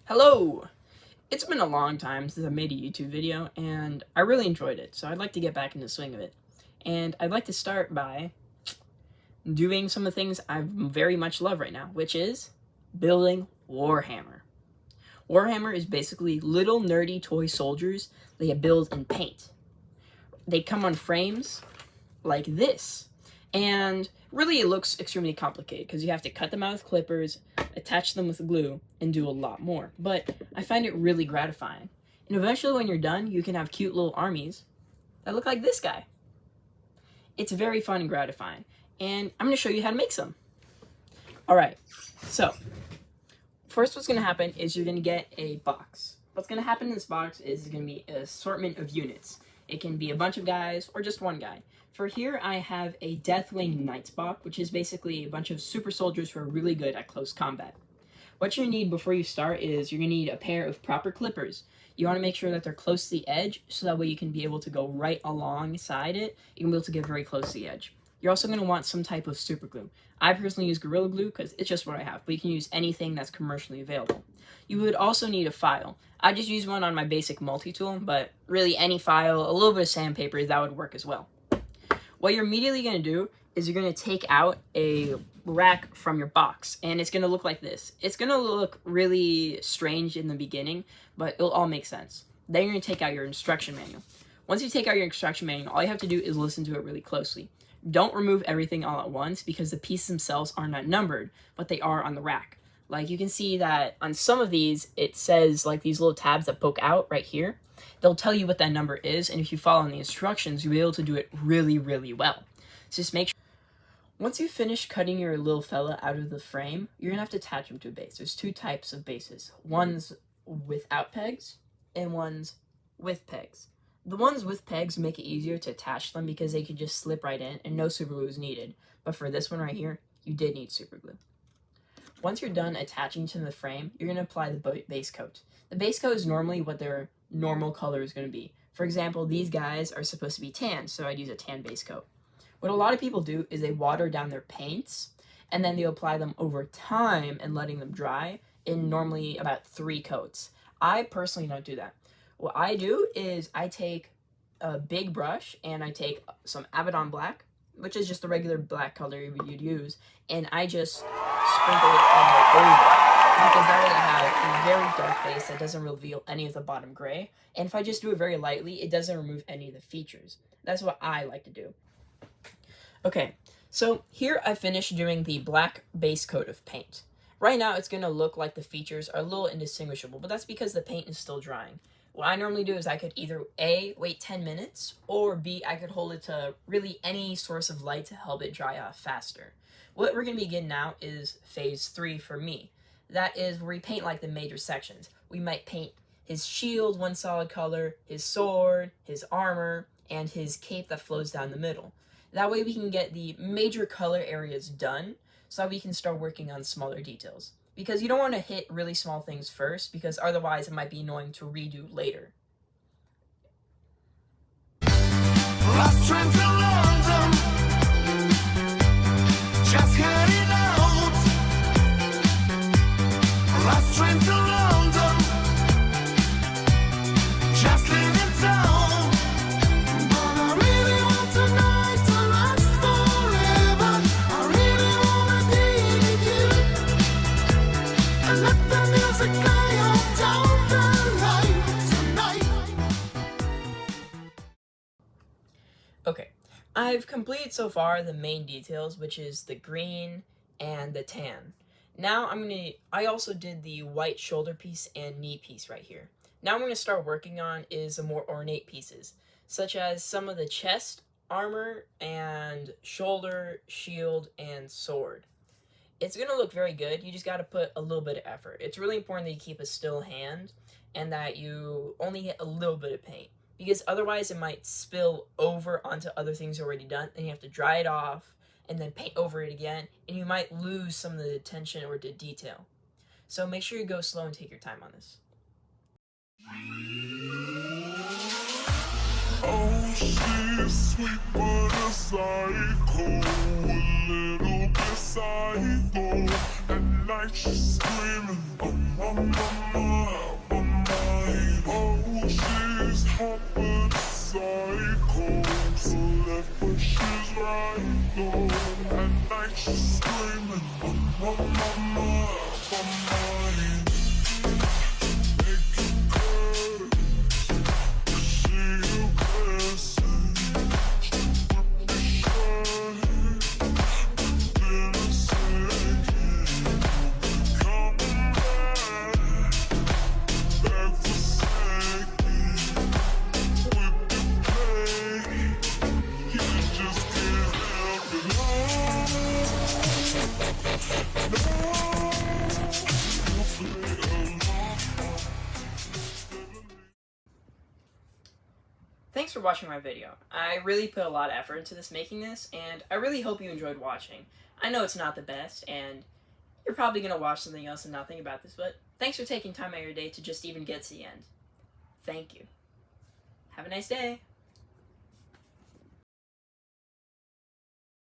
Hello! It's been a long time since I made a YouTube video, and I really enjoyed it, so I'd like to get back in the swing of it. And I'd like to start by doing some of the things I very much love right now, which is building Warhammer. Warhammer is basically little nerdy toy soldiers that you build in paint. They come on frames like this, and really it looks extremely complicated because you have to cut them out with clippers, attach them with glue, and do a lot more. But I find it really gratifying. And eventually when you're done, you can have cute little armies that look like this guy. It's very fun and gratifying. And I'm going to show you how to make some. Alright, so first what's going to happen is you're going to get a box. What's going to happen in this box is going to be an assortment of units. It can be a bunch of guys or just one guy. For here, I have a Deathwing Knights box, which is basically a bunch of super soldiers who are really good at close combat. What you need before you start is you're going to need a pair of proper clippers. You want to make sure that they're close to the edge, so that way you can be able to go right alongside it. You can be able to get very close to the edge. You're also going to want some type of super glue. I personally use Gorilla Glue because it's just what I have, but you can use anything that's commercially available. You would also need a file. I just use one on my basic multi-tool, but really any file, a little bit of sandpaper, that would work as well. What you're immediately going to do is you're going to take out a rack from your box, and it's going to look like this. It's going to look really strange in the beginning, but it'll all make sense. Then you're going to take out your instruction manual. Once you take out your instruction manual, all you have to do is listen to it really closely. Don't remove everything all at once because the pieces themselves are not numbered, but they are on the rack. Like you can see that on some of these, it says like these little tabs that poke out right here. They'll tell you what that number is, and if you follow the instructions, you'll be able to do it really, really well. So just make sure. Once you finish cutting your little fella out of the frame, you're gonna have to attach him to a base. There's two types of bases. One's without pegs, and one's with pegs. The ones with pegs make it easier to attach them because they can just slip right in and no super glue is needed. But for this one right here, you did need super glue. Once you're done attaching to the frame, you're gonna apply the base coat. The base coat is normally what their normal color is going to be. For example, these guys are supposed to be tan, so I'd use a tan base coat. What a lot of people do is they water down their paints, and then they apply them over time and letting them dry in normally about 3 coats. I personally don't do that. What I do is I take a big brush, and I take some Abaddon black, which is just the regular black color you'd use, and I just sprinkle it all over. Because that way I have a very dark base that doesn't reveal any of the bottom gray. And if I just do it very lightly, it doesn't remove any of the features. That's what I like to do. Okay, so here I finished doing the black base coat of paint. Right now it's going to look like the features are a little indistinguishable, but that's because the paint is still drying. What I normally do is I could either A, wait 10 minutes, or B, I could hold it to really any source of light to help it dry off faster. What we're going to begin now is phase 3 for me. That is where we paint like the major sections. We might paint his shield one solid color, his sword, his armor, and his cape that flows down the middle. That way we can get the major color areas done so that we can start working on smaller details. Because you don't want to hit really small things first because otherwise it might be annoying to redo later. Last train to London, just heading out. Last train to London, just leaving town. But I really want tonight to last forever. I really wanna be with you, and let the music play on down the line tonight. Okay, I've completed so far the main details, which is the green and the tan. Now I also did the white shoulder piece and knee piece right here. Now I'm going to start working on is the more ornate pieces, such as some of the chest, armor, and shoulder, shield, and sword. It's going to look very good, you just got to put a little bit of effort. It's really important that you keep a still hand, and that you only get a little bit of paint, because otherwise it might spill over onto other things already done, and you have to dry it off, and then paint over it again, and you might lose some of the attention or the detail. So make sure you go slow and take your time on this. Oh, she's sweet but a psycho, a little bit psycho. At night she's screaming, oh, mama, thanks for watching my video. I really put a lot of effort into making this, and I really hope you enjoyed watching. I know it's not the best, and you're probably going to watch something else and not think about this, but thanks for taking time out of your day to just even get to the end. Thank you. Have a nice day.